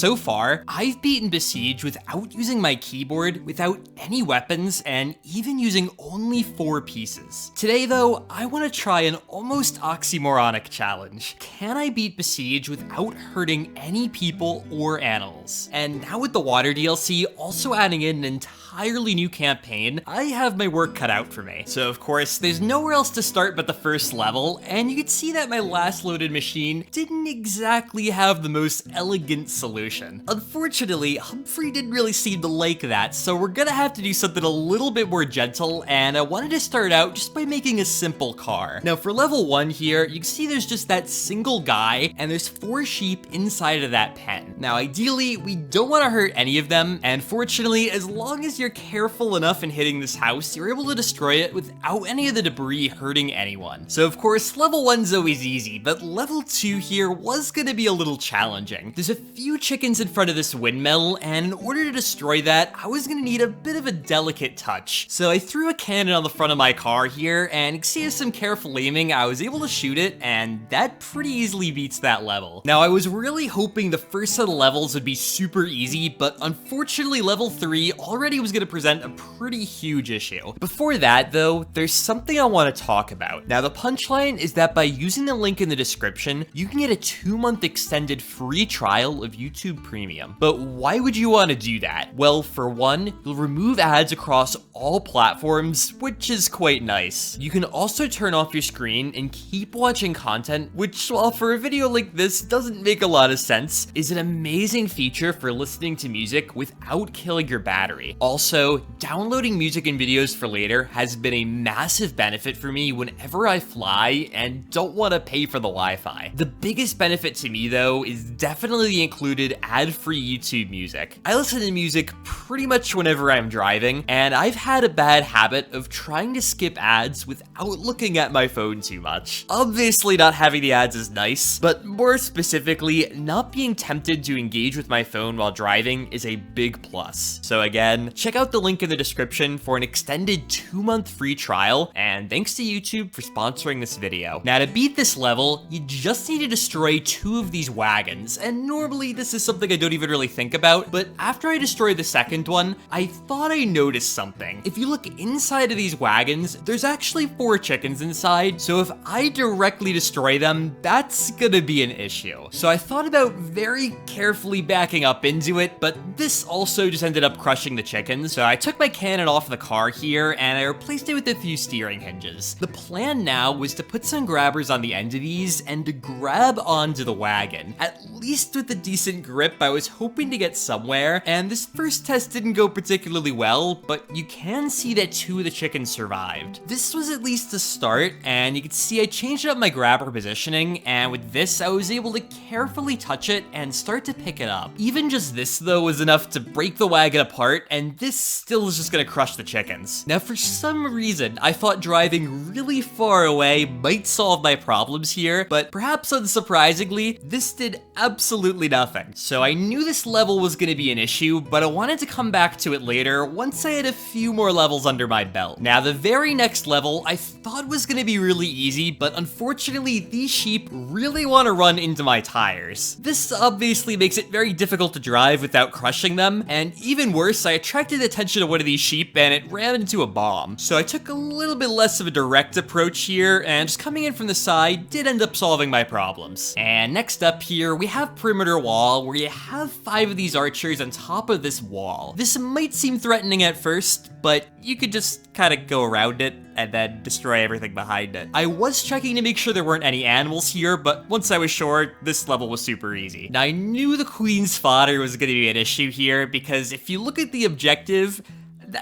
so far, I've beaten Besiege without using my keyboard, without any weapons, and even using only 4 pieces. Today though, I want to try an almost oxymoronic challenge. Can I beat Besiege without hurting any people or animals? And now with the water DLC also adding in an entirely new campaign, I have my work cut out for me. So of course, there's nowhere else to start but the first level, and you can see that my last loaded machine didn't exactly have the most elegant solution. Unfortunately, Humphrey didn't really seem to like that, so we're gonna have to do something a little bit more gentle, and I wanted to start out just by making a simple car. Now for level 1 here, you can see there's just that single guy, and there's 4 sheep inside of that pen. Now ideally, we don't want to hurt any of them, and fortunately, as long as you're careful enough in hitting this house, you're able to destroy it without any of the debris hurting anyone. So of course, level 1's always easy, but level 2 here was gonna be a little challenging. There's a few chickens in front of this windmill, and in order to destroy that, I was gonna need a bit of a delicate touch. So I threw a cannon on the front of my car here, and you can see with some careful aiming, I was able to shoot it, and that pretty easily beats that level. Now I was really hoping the first set of levels would be super easy, but unfortunately level 3 already was gonna present a pretty huge issue. Before that though, there's something I want to talk about. Now the punchline is that by using the link in the description, you can get a 2-month extended free trial of YouTube Premium. But why would you want to do that? Well, for one, you'll remove ads across all platforms, which is quite nice. You can also turn off your screen and keep watching content, which, while for a video like this doesn't make a lot of sense, is an amazing feature for listening to music without killing your battery. Also, downloading music and videos for later has been a massive benefit for me whenever I fly and don't want to pay for the Wi-Fi. The biggest benefit to me though is definitely the included ad-free YouTube music. I listen to music pretty much whenever I'm driving, and I've had a bad habit of trying to skip ads without looking at my phone too much. Obviously not having the ads is nice, but more specifically, not being tempted to engage with my phone while driving is a big plus. So again, check out the link in the description for an extended 2-month free trial, and thanks to YouTube for sponsoring this video. Now to beat this level, you just need to destroy 2 of these wagons, and normally this is something I don't even really think about, but after I destroyed the second one, I thought I noticed something. If you look inside of these wagons, there's actually 4 chickens inside, so if I directly destroy them, that's gonna be an issue. So I thought about very carefully backing up into it, but this also just ended up crushing the chickens, so I took my cannon off the car here, and I replaced it with a few steering hinges. The plan now was to put some grabbers on the end of these, and to grab onto the wagon. At least with a decent grip, I was hoping to get somewhere, and this first test didn't go particularly well, but you can see that 2 of the chickens survived. This was at least a start, and you can see I changed up my grabber positioning, and with this, I was able to carefully touch it and start to pick it up. Even just this though was enough to break the wagon apart, and this still is just gonna crush the chickens. Now for some reason, I thought driving really far away might solve my problems here, but perhaps unsurprisingly, this did absolutely nothing. So I knew this level was gonna be an issue, but I wanted to come back to it later once I had a few more levels under my belt. Now the very next level I thought was gonna be really easy, but unfortunately these sheep really want to run into my tires. This obviously makes it very difficult to drive without crushing them, and even worse, I attracted the attention of one of these sheep and it ran into a bomb. So I took a little bit less of a direct approach here, and just coming in from the side did end up solving my problems. And next up here, we have perimeter wall, where you have 5 of these archers on top of this wall. This might seem threatening at first, but you could just kind of go around it and then destroy everything behind it. I was checking to make sure there weren't any animals here, but once I was sure, this level was super easy. Now I knew the queen's fodder was going to be an issue here, because if you look at the objective,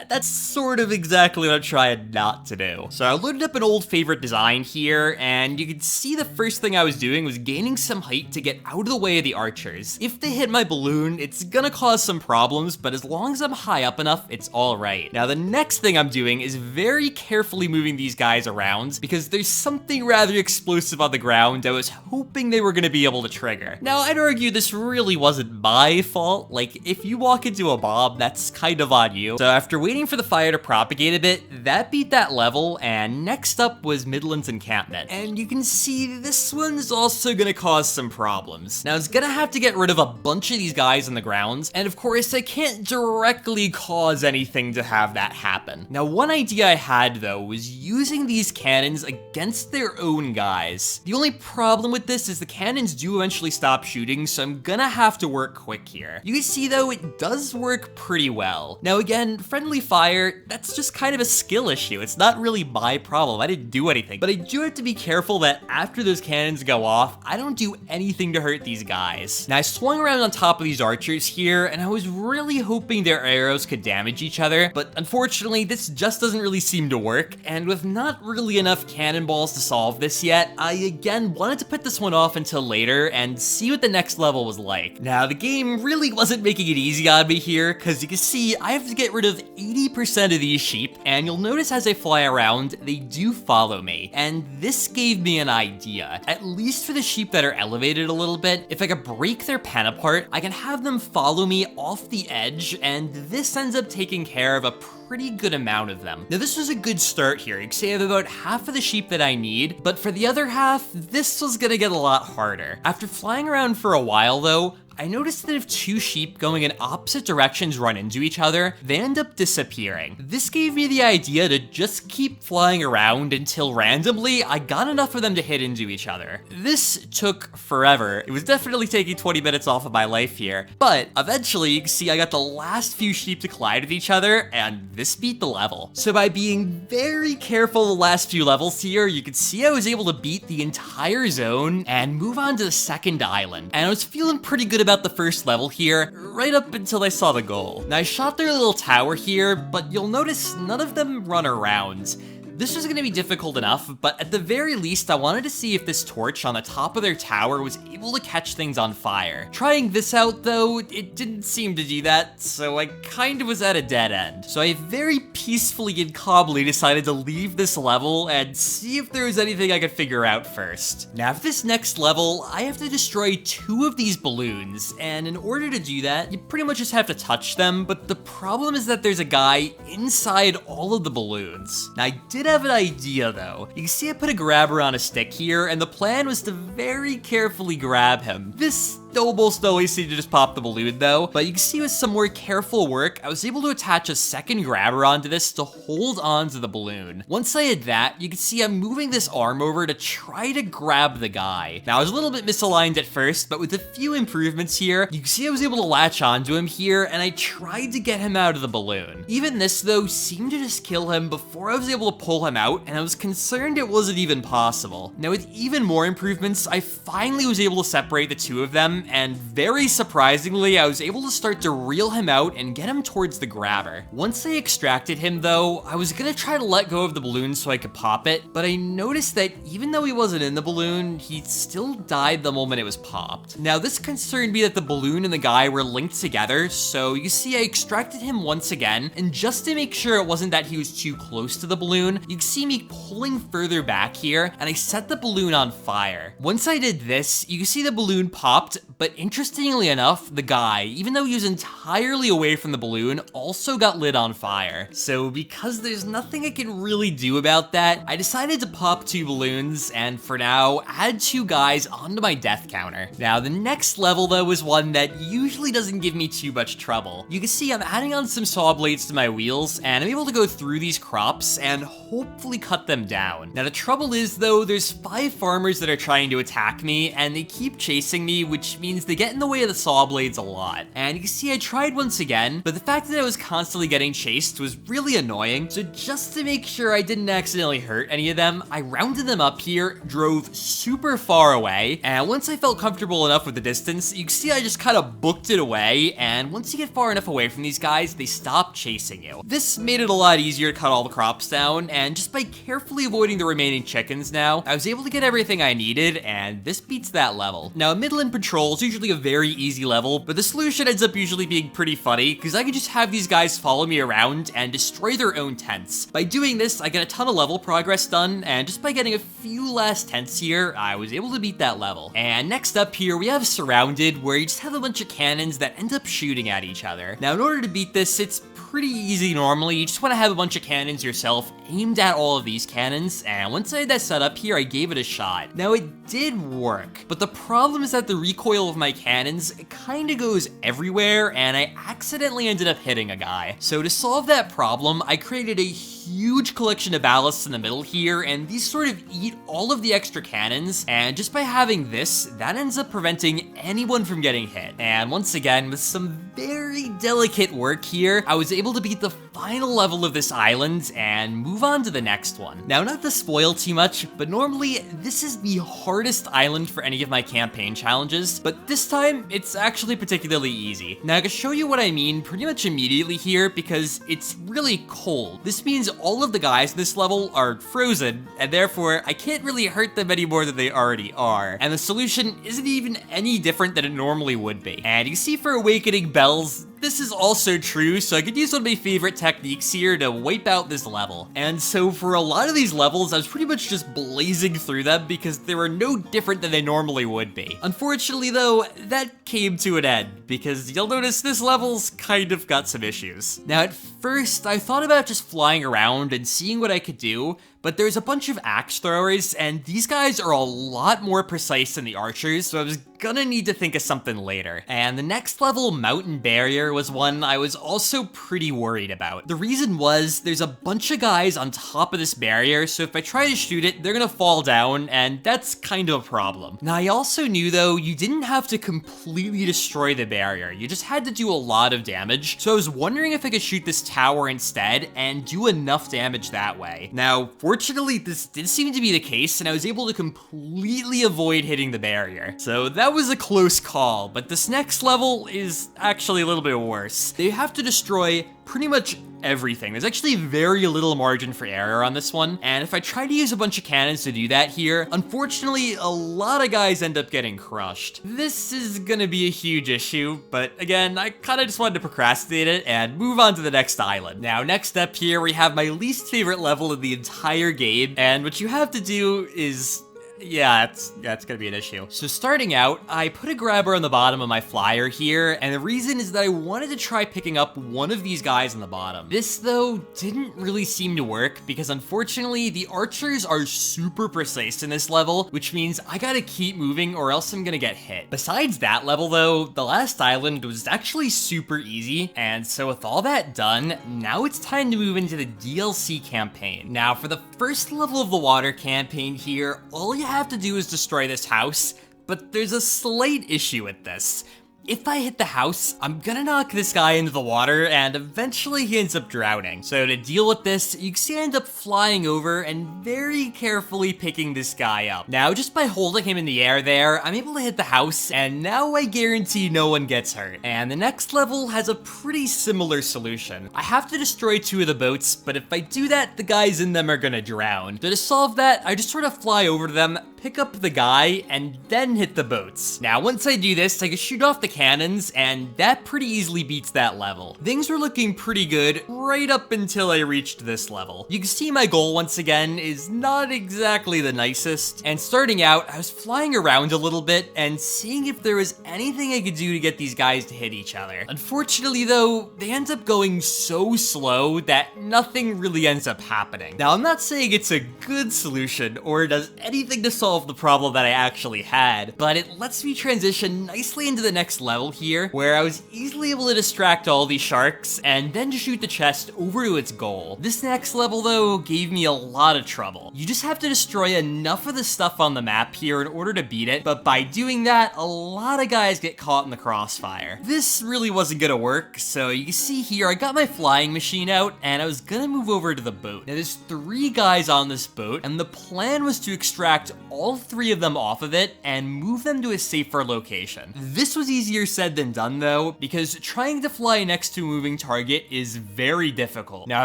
that's sort of exactly what I'm trying not to do. So I loaded up an old favorite design here, and you can see the first thing I was doing was gaining some height to get out of the way of the archers. If they hit my balloon, it's gonna cause some problems, but as long as I'm high up enough, it's all right. Now the next thing I'm doing is very carefully moving these guys around, because there's something rather explosive on the ground I was hoping they were gonna be able to trigger. Now I'd argue this really wasn't my fault. Like, if you walk into a bomb, that's kind of on you. So after waiting for the fire to propagate a bit, that beat that level, and next up was Midland's encampment. And you can see this one's also gonna cause some problems. Now, it's gonna have to get rid of a bunch of these guys on the grounds, and of course, I can't directly cause anything to have that happen. Now, one idea I had, though, was using these cannons against their own guys. The only problem with this is the cannons do eventually stop shooting, so I'm gonna have to work quick here. You can see, though, it does work pretty well. Now, again, friendly fire, that's just kind of a skill issue. It's not really my problem. I didn't do anything. But I do have to be careful that after those cannons go off, I don't do anything to hurt these guys. Now, I swung around on top of these archers here, and I was really hoping their arrows could damage each other, but unfortunately, this just doesn't really seem to work, and with not really enough cannonballs to solve this yet, I again wanted to put this one off until later and see what the next level was like. Now, the game really wasn't making it easy on me here, because you can see I have to get rid of 80% of these sheep, and you'll notice as I fly around, they do follow me, and this gave me an idea. At least for the sheep that are elevated a little bit, if I could break their pen apart, I can have them follow me off the edge, and this ends up taking care of a pretty good amount of them. Now, this was a good start here. You can see I have about half of the sheep that I need, but for the other half, this was gonna get a lot harder. After flying around for a while, though, I noticed that if two sheep going in opposite directions run into each other, they end up disappearing. This gave me the idea to just keep flying around until randomly I got enough of them to hit into each other. This took forever. It was definitely taking 20 minutes off of my life here, but eventually you can see I got the last few sheep to collide with each other, and this beat the level. So by being very careful the last few levels here, you can see I was able to beat the entire zone and move on to the second island. And I was feeling pretty good about the first level here, right up until I saw the goal. Now, I shot their little tower here, but you'll notice none of them run around. This was gonna be difficult enough, but at the very least, I wanted to see if this torch on the top of their tower was able to catch things on fire. Trying this out, though, it didn't seem to do that, so I kind of was at a dead end. So I very peacefully and calmly decided to leave this level and see if there was anything I could figure out first. Now, for this next level, I have to destroy 2 of these balloons, and in order to do that, you pretty much just have to touch them, but the problem is that there's a guy inside all of the balloons. Now, I did have an idea, though. You can see I put a grabber on a stick here, and the plan was to very carefully grab him. This almost always seemed to just pop the balloon, though, but you can see with some more careful work, I was able to attach a second grabber onto this to hold onto the balloon. Once I had that, you can see I'm moving this arm over to try to grab the guy. Now, I was a little bit misaligned at first, but with a few improvements here, you can see I was able to latch onto him here, and I tried to get him out of the balloon. Even this, though, seemed to just kill him before I was able to pull him out, and I was concerned it wasn't even possible. Now, with even more improvements, I finally was able to separate the 2 of them, and very surprisingly, I was able to start to reel him out and get him towards the grabber. Once I extracted him, though, I was gonna try to let go of the balloon so I could pop it, but I noticed that even though he wasn't in the balloon, he still died the moment it was popped. Now, this concerned me that the balloon and the guy were linked together, so you see I extracted him once again, and just to make sure it wasn't that he was too close to the balloon, you can see me pulling further back here, and I set the balloon on fire. Once I did this, you can see the balloon popped, but interestingly enough, the guy, even though he was entirely away from the balloon, also got lit on fire. So because there's nothing I can really do about that, I decided to pop 2 balloons, and for now, add 2 guys onto my death counter. Now, the next level, though, is one that usually doesn't give me too much trouble. You can see I'm adding on some saw blades to my wheels, and I'm able to go through these crops and hopefully cut them down. Now, the trouble is, though, there's 5 farmers that are trying to attack me, and they keep chasing me, which means they get in the way of the saw blades a lot. And you can see I tried once again, but the fact that I was constantly getting chased was really annoying. So just to make sure I didn't accidentally hurt any of them, I rounded them up here, drove super far away, and once I felt comfortable enough with the distance, you can see I just kind of booked it away, and once you get far enough away from these guys, they stop chasing you. This made it a lot easier to cut all the crops down, and just by carefully avoiding the remaining chickens now, I was able to get everything I needed, and this beats that level. Now, Midland Patrol also usually a very easy level, but the solution ends up usually being pretty funny, because I can just have these guys follow me around and destroy their own tents. By doing this, I get a ton of level progress done, and just by getting a few last tents here, I was able to beat that level. And next up here, we have Surrounded, where you just have a bunch of cannons that end up shooting at each other. Now, in order to beat this, it's pretty easy normally. You just want to have a bunch of cannons yourself aimed at all of these cannons, and once I had that set up here, I gave it a shot. Now, it did work, but the problem is that the recoil of my cannons kind of goes everywhere, and I accidentally ended up hitting a guy. So to solve that problem, I created a huge collection of ballasts in the middle here, and these sort of eat all of the extra cannons, and just by having this, that ends up preventing anyone from getting hit. And once again, with some very delicate work here, I was able to beat the final level of this island and move on to the next one. Now, not to spoil too much, but normally this is the hardest island for any of my campaign challenges, but this time it's actually particularly easy. Now, I can show you what I mean pretty much immediately here because it's really cold. This means all of the guys in this level are frozen, and therefore I can't really hurt them any more than they already are. And the solution isn't even any different than it normally would be. And you see for Awakening Bells, this is also true, so I could use one of my favorite techniques here to wipe out this level. And so for a lot of these levels, I was pretty much just blazing through them because they were no different than they normally would be. Unfortunately though, that came to an end, because you'll notice this level's kind of got some issues. Now at first, I thought about just flying around and seeing what I could do, but there's a bunch of axe throwers, and these guys are a lot more precise than the archers, so I was gonna need to think of something later. And the next level, Mountain Barrier, was one I was also pretty worried about. The reason was, there's a bunch of guys on top of this barrier, so if I try to shoot it, they're gonna fall down, and that's kind of a problem. Now, I also knew, though, you didn't have to completely destroy the barrier. You just had to do a lot of damage, so I was wondering if I could shoot this tower instead and do enough damage that way. Now, fortunately, this did seem to be the case, and I was able to completely avoid hitting the barrier. So that was a close call, but this next level is actually a little bit worse. They have to destroy pretty much everything. There's actually very little margin for error on this one, and if I try to use a bunch of cannons to do that here, unfortunately, a lot of guys end up getting crushed. This is gonna be a huge issue, but again, I kinda just wanted to procrastinate it and move on to the next island. Now, next up here, we have my least favorite level of the entire game, and what you have to do is... yeah, it's gonna be an issue. So starting out, I put a grabber on the bottom of my flyer here, and the reason is that I wanted to try picking up one of these guys on the bottom. This, though, didn't really seem to work, because unfortunately, the archers are super precise in this level, which means I gotta keep moving or else I'm gonna get hit. Besides that level, though, the last island was actually super easy, and so with all that done, now it's time to move into the DLC campaign. Now, for the first level of the water campaign here, all you have to do is destroy this house, but there's a slight issue with this. If I hit the house, I'm gonna knock this guy into the water, and eventually he ends up drowning. So to deal with this, you can see I end up flying over and very carefully picking this guy up. Now, just by holding him in the air there, I'm able to hit the house, and now I guarantee no one gets hurt. And the next level has a pretty similar solution. I have to destroy 2 of the boats, but if I do that, the guys in them are gonna drown. So to solve that, I just sort of fly over to them, pick up the guy, and then hit the boats. Now, once I do this, I can shoot off the cannons, and that pretty easily beats that level. Things were looking pretty good right up until I reached this level. You can see my goal, once again, is not exactly the nicest, and starting out, I was flying around a little bit and seeing if there was anything I could do to get these guys to hit each other. Unfortunately, though, they end up going so slow that nothing really ends up happening. Now, I'm not saying it's a good solution or does anything to solve the problem that I actually had, but it lets me transition nicely into the next level here, where I was easily able to distract all these sharks and then to shoot the chest over to its goal. This next level, though, gave me a lot of trouble. You just have to destroy enough of the stuff on the map here in order to beat it, but by doing that, a lot of guys get caught in the crossfire. This really wasn't gonna work, so you can see here, I got my flying machine out, and I was gonna move over to the boat. Now, there's 3 guys on this boat, and the plan was to extract all 3 of them off of it and move them to a safer location. This was easier said than done, though, because trying to fly next to a moving target is very difficult. Now,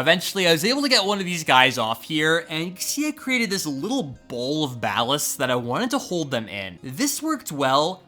eventually, I was able to get one of these guys off here, and you can see I created this little bowl of ballast that I wanted to hold them in. This worked well,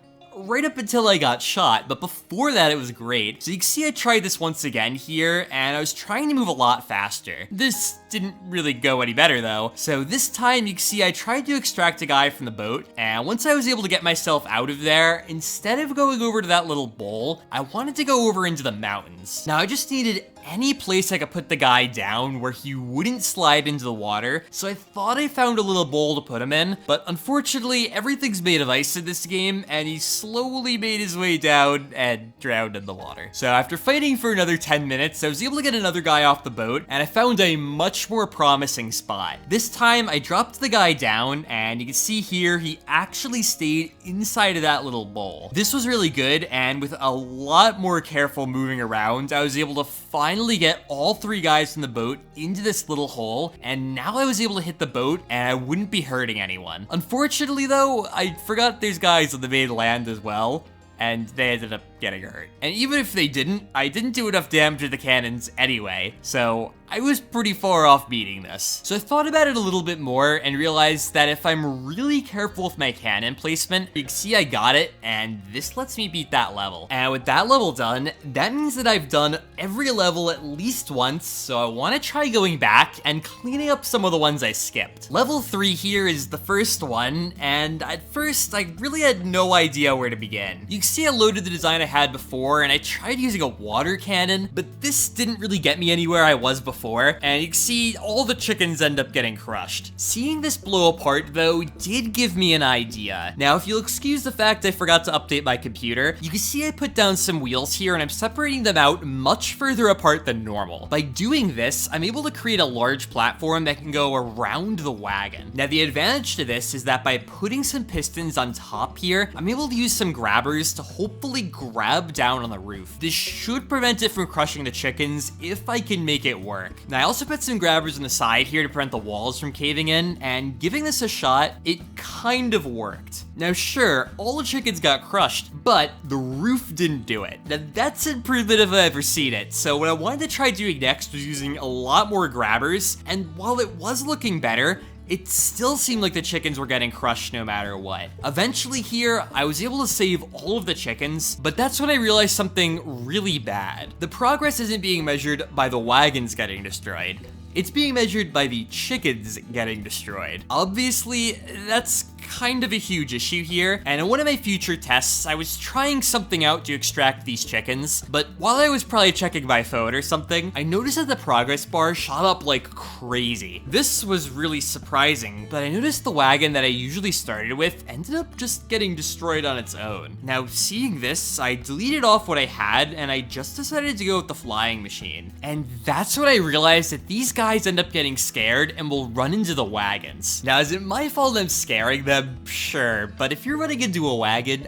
right up until I got shot, but before that it was great. So you can see I tried this once again here, and I was trying to move a lot faster. This didn't really go any better though. So this time you can see I tried to extract a guy from the boat, and once I was able to get myself out of there, instead of going over to that little bowl, I wanted to go over into the mountains. Now I just needed any place I could put the guy down where he wouldn't slide into the water, so I thought I found a little bowl to put him in, but unfortunately everything's made of ice in this game, and he slowly made his way down and drowned in the water. So after fighting for another 10 minutes, I was able to get another guy off the boat, and I found a much more promising spot. This time I dropped the guy down, and you can see here he actually stayed inside of that little bowl. This was really good, and with a lot more careful moving around, I was able to finally get all 3 guys in the boat into this little hole, and now I was able to hit the boat and I wouldn't be hurting anyone. Unfortunately though, I forgot there's guys on the main land as well, and they ended up getting hurt. And even if they didn't, I didn't do enough damage to the cannons anyway, so I was pretty far off beating this. So I thought about it a little bit more and realized that if I'm really careful with my cannon placement, you can see I got it, and this lets me beat that level. And with that level done, that means that I've done every level at least once, so I want to try going back and cleaning up some of the ones I skipped. Level 3 here is the first one, and at first I really had no idea where to begin. You can see I loaded the design I had before, and I tried using a water cannon, but this didn't really get me anywhere I was before, and you can see all the chickens end up getting crushed. Seeing this blow apart though did give me an idea. Now if you'll excuse the fact I forgot to update my computer, you can see I put down some wheels here and I'm separating them out much further apart than normal. By doing this, I'm able to create a large platform that can go around the wagon. Now the advantage to this is that by putting some pistons on top here, I'm able to use some grabbers to hopefully grab down on the roof. This should prevent it from crushing the chickens if I can make it work. Now I also put some grabbers on the side here to prevent the walls from caving in, and giving this a shot, it kind of worked. Now sure, all the chickens got crushed, but the roof didn't do it. Now that's an improvement if I've ever seen it, so what I wanted to try doing next was using a lot more grabbers, and while it was looking better, it still seemed like the chickens were getting crushed no matter what. Eventually here, I was able to save all of the chickens, but that's when I realized something really bad. The progress isn't being measured by the wagons getting destroyed. It's being measured by the chickens getting destroyed. Obviously, that's kind of a huge issue here, and in one of my future tests, I was trying something out to extract these chickens, but while I was probably checking my phone or something, I noticed that the progress bar shot up like crazy. This was really surprising, but I noticed the wagon that I usually started with ended up just getting destroyed on its own. Now, seeing this, I deleted off what I had, and I just decided to go with the flying machine. And that's when I realized that these guys end up getting scared and will run into the wagons. Now, is it my fault I'm scaring them? Sure, but if you're running into a wagon,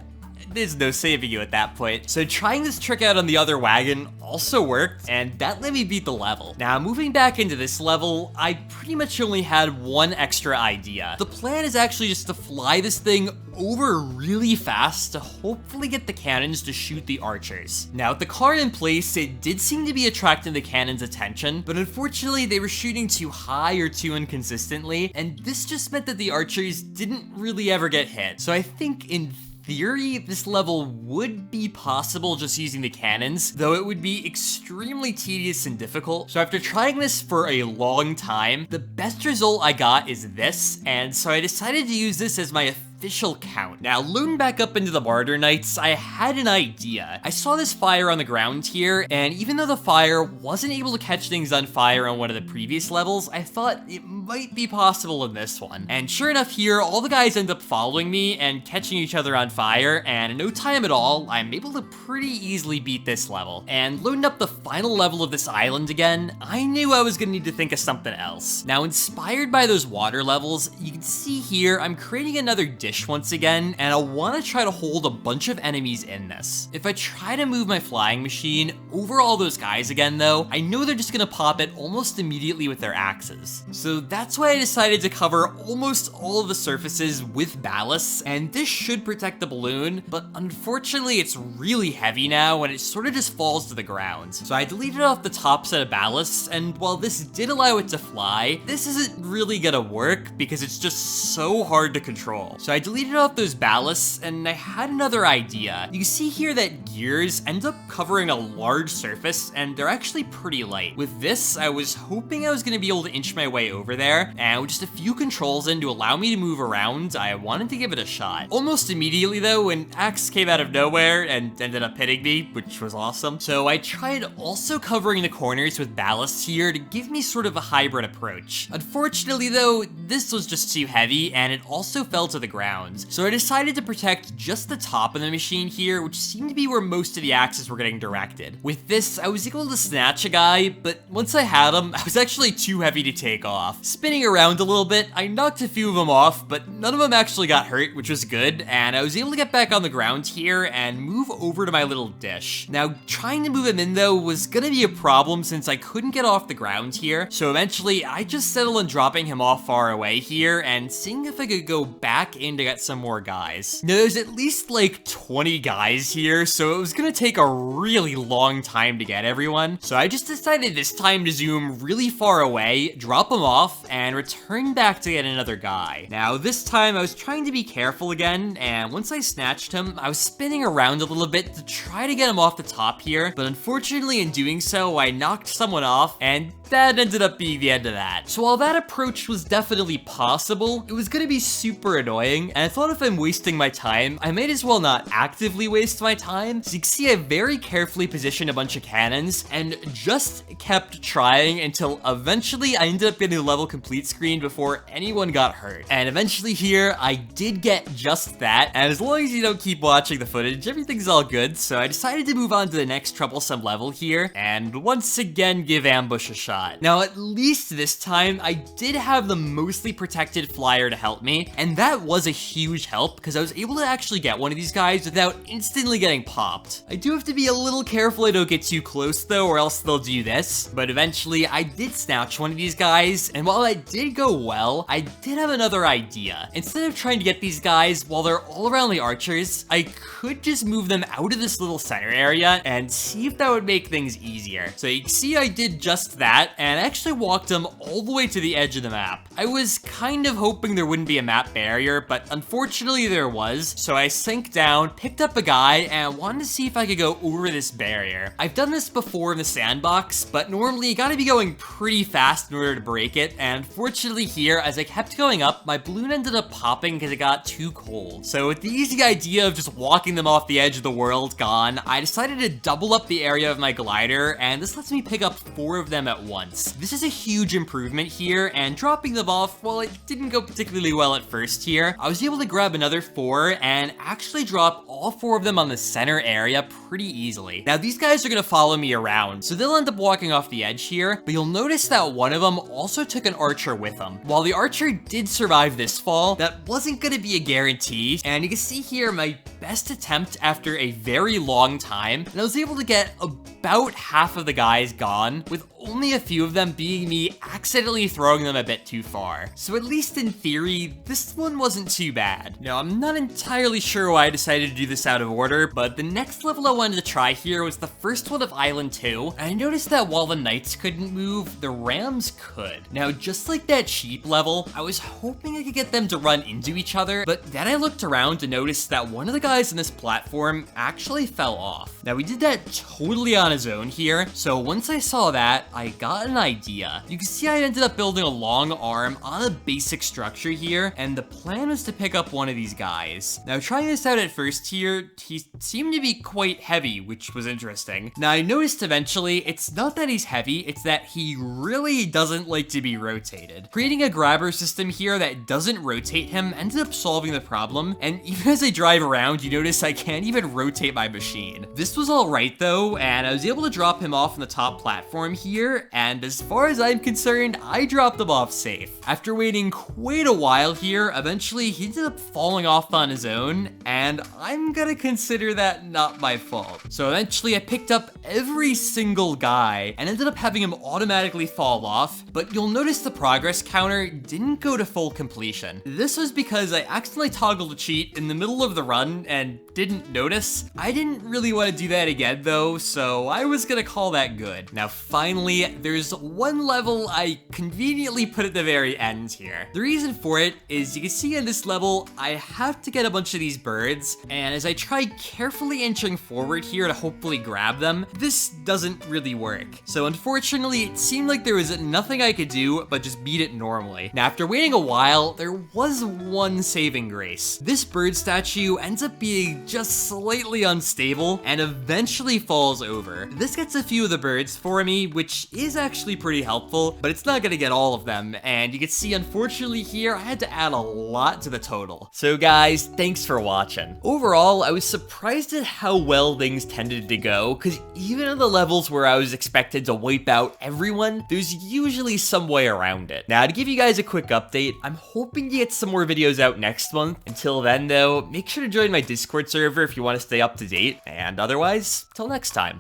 there's no saving you at that point. So trying this trick out on the other wagon also worked, and that let me beat the level. Now, moving back into this level, I pretty much only had one extra idea. The plan is actually just to fly this thing over really fast to hopefully get the cannons to shoot the archers. Now, with the car in place, it did seem to be attracting the cannons' attention, but unfortunately they were shooting too high or too inconsistently, and this just meant that the archers didn't really ever get hit. So I think in theory, this level would be possible just using the cannons, though it would be extremely tedious and difficult. So after trying this for a long time, the best result I got is this, and so I decided to use this as my official count. Now, loading back up into the Martyr Knights, I had an idea. I saw this fire on the ground here, and even though the fire wasn't able to catch things on fire on one of the previous levels, I thought it might be possible in this one. And sure enough here, all the guys end up following me and catching each other on fire, and in no time at all, I'm able to pretty easily beat this level. And loading up the final level of this island again, I knew I was gonna need to think of something else. Now, inspired by those water levels, you can see here, I'm creating another dish once again, and I want to try to hold a bunch of enemies in this. If I try to move my flying machine over all those guys again though, I know they're just gonna pop it almost immediately with their axes. So that's why I decided to cover almost all of the surfaces with ballasts, and this should protect the balloon, but unfortunately it's really heavy now and it sort of just falls to the ground. So I deleted off the top set of ballasts, and while this did allow it to fly, this isn't really gonna work because it's just so hard to control. So I deleted off those ballasts, and I had another idea. You can see here that gears end up covering a large surface, and they're actually pretty light. With this, I was hoping I was going to be able to inch my way over there, and with just a few controls in to allow me to move around, I wanted to give it a shot. Almost immediately though, an axe came out of nowhere and ended up hitting me, which was awesome. So I tried also covering the corners with ballasts here to give me sort of a hybrid approach. Unfortunately though, this was just too heavy, and it also fell to the ground. So I decided to protect just the top of the machine here, which seemed to be where most of the axes were getting directed. With this, I was able to snatch a guy, but once I had him, I was actually too heavy to take off. Spinning around a little bit, I knocked a few of them off, but none of them actually got hurt, which was good, and I was able to get back on the ground here and move over to my little dish. Now, trying to move him in though was gonna be a problem since I couldn't get off the ground here, so eventually I just settled on dropping him off far away here and seeing if I could go back in to get some more guys. Now, there's at least like 20 guys here, so it was gonna take a really long time to get everyone, so I just decided this time to zoom really far away, drop him off, and return back to get another guy. Now, this time I was trying to be careful again, and once I snatched him, I was spinning around a little bit to try to get him off the top here, but unfortunately in doing so, I knocked someone off, and that ended up being the end of that. So while that approach was definitely possible, it was gonna be super annoying, and I thought if I'm wasting my time, I might as well not actively waste my time. So you can see I very carefully positioned a bunch of cannons, and just kept trying until eventually I ended up getting the level complete screen before anyone got hurt. And eventually here, I did get just that, and as long as you don't keep watching the footage, everything's all good, so I decided to move on to the next troublesome level here, and once again give ambush a shot. Now, at least this time, I did have the mostly protected flyer to help me, and that was a huge help, because I was able to actually get one of these guys without instantly getting popped. I do have to be a little careful I don't get too close though, or else they'll do this, but eventually I did snatch one of these guys, and while that did go well, I did have another idea. Instead of trying to get these guys while they're all around the archers, I could just move them out of this little center area and see if that would make things easier. So you can see I did just that, and actually walked them all the way to the edge of the map. I was kind of hoping there wouldn't be a map barrier, but unfortunately there was, so I sank down, picked up a guy, and wanted to see if I could go over this barrier. I've done this before in the sandbox, but normally you gotta be going pretty fast in order to break it, and unfortunately here, as I kept going up, my balloon ended up popping because it got too cold. So with the easy idea of just walking them off the edge of the world gone, I decided to double up the area of my glider, and this lets me pick up 4 of them at once. This is a huge improvement here, and dropping them off, well, it didn't go particularly well at first here. I was able to grab another 4 and actually drop all 4 of them on the center area pretty easily. Now, these guys are gonna follow me around, so they'll end up walking off the edge here, but you'll notice that one of them also took an archer with them. While the archer did survive this fall, that wasn't gonna be a guarantee, and you can see here my best attempt after a very long time, and I was able to get about half of the guys gone, with only a few of them being me accidentally throwing them a bit too far. So at least in theory, this one wasn't too bad. Now, I'm not entirely sure why I decided to do this out of order, but the next level I wanted to try here was the first one of Island 2, and I noticed that while the knights couldn't move, the rams could. Now, just like that sheep level, I was hoping I could get them to run into each other, but then I looked around to notice that one of the guys on this platform actually fell off. Now, we did that totally on his own here, so once I saw that, I got an idea. You can see I ended up building a long arm on a basic structure here, and the plan was to pick up one of these guys. Now, trying this out at first here, he seemed to be quite heavy, which was interesting. Now, I noticed eventually, it's not that he's heavy, it's that he really doesn't like to be rotated. Creating a grabber system here that doesn't rotate him ended up solving the problem, and even as I drive around, you notice I can't even rotate my machine. This was alright though, and I was able to drop him off on the top platform here, and as far as I'm concerned, I dropped him off safe. After waiting quite a while here, eventually he ended up falling off on his own, and I'm gonna consider that not my fault. So eventually I picked up every single guy and ended up having him automatically fall off, but you'll notice the progress counter didn't go to full completion. This was because I accidentally toggled a cheat in the middle of the run and didn't notice. I didn't really want to do that again though, so I was gonna call that good. Now finally unfortunately, there's one level I conveniently put at the very end here. The reason for it is you can see in this level, I have to get a bunch of these birds, and as I try carefully inching forward here to hopefully grab them, this doesn't really work. So unfortunately, it seemed like there was nothing I could do but just beat it normally. Now, after waiting a while, there was one saving grace. This bird statue ends up being just slightly unstable and eventually falls over. This gets a few of the birds for me, which is actually pretty helpful, but it's not gonna get all of them, and you can see unfortunately here, I had to add a lot to the total. So guys, thanks for watching. Overall, I was surprised at how well things tended to go, because even in the levels where I was expected to wipe out everyone, there's usually some way around it. Now, to give you guys a quick update, I'm hoping to get some more videos out next month. Until then though, make sure to join my Discord server if you want to stay up to date, and otherwise, till next time.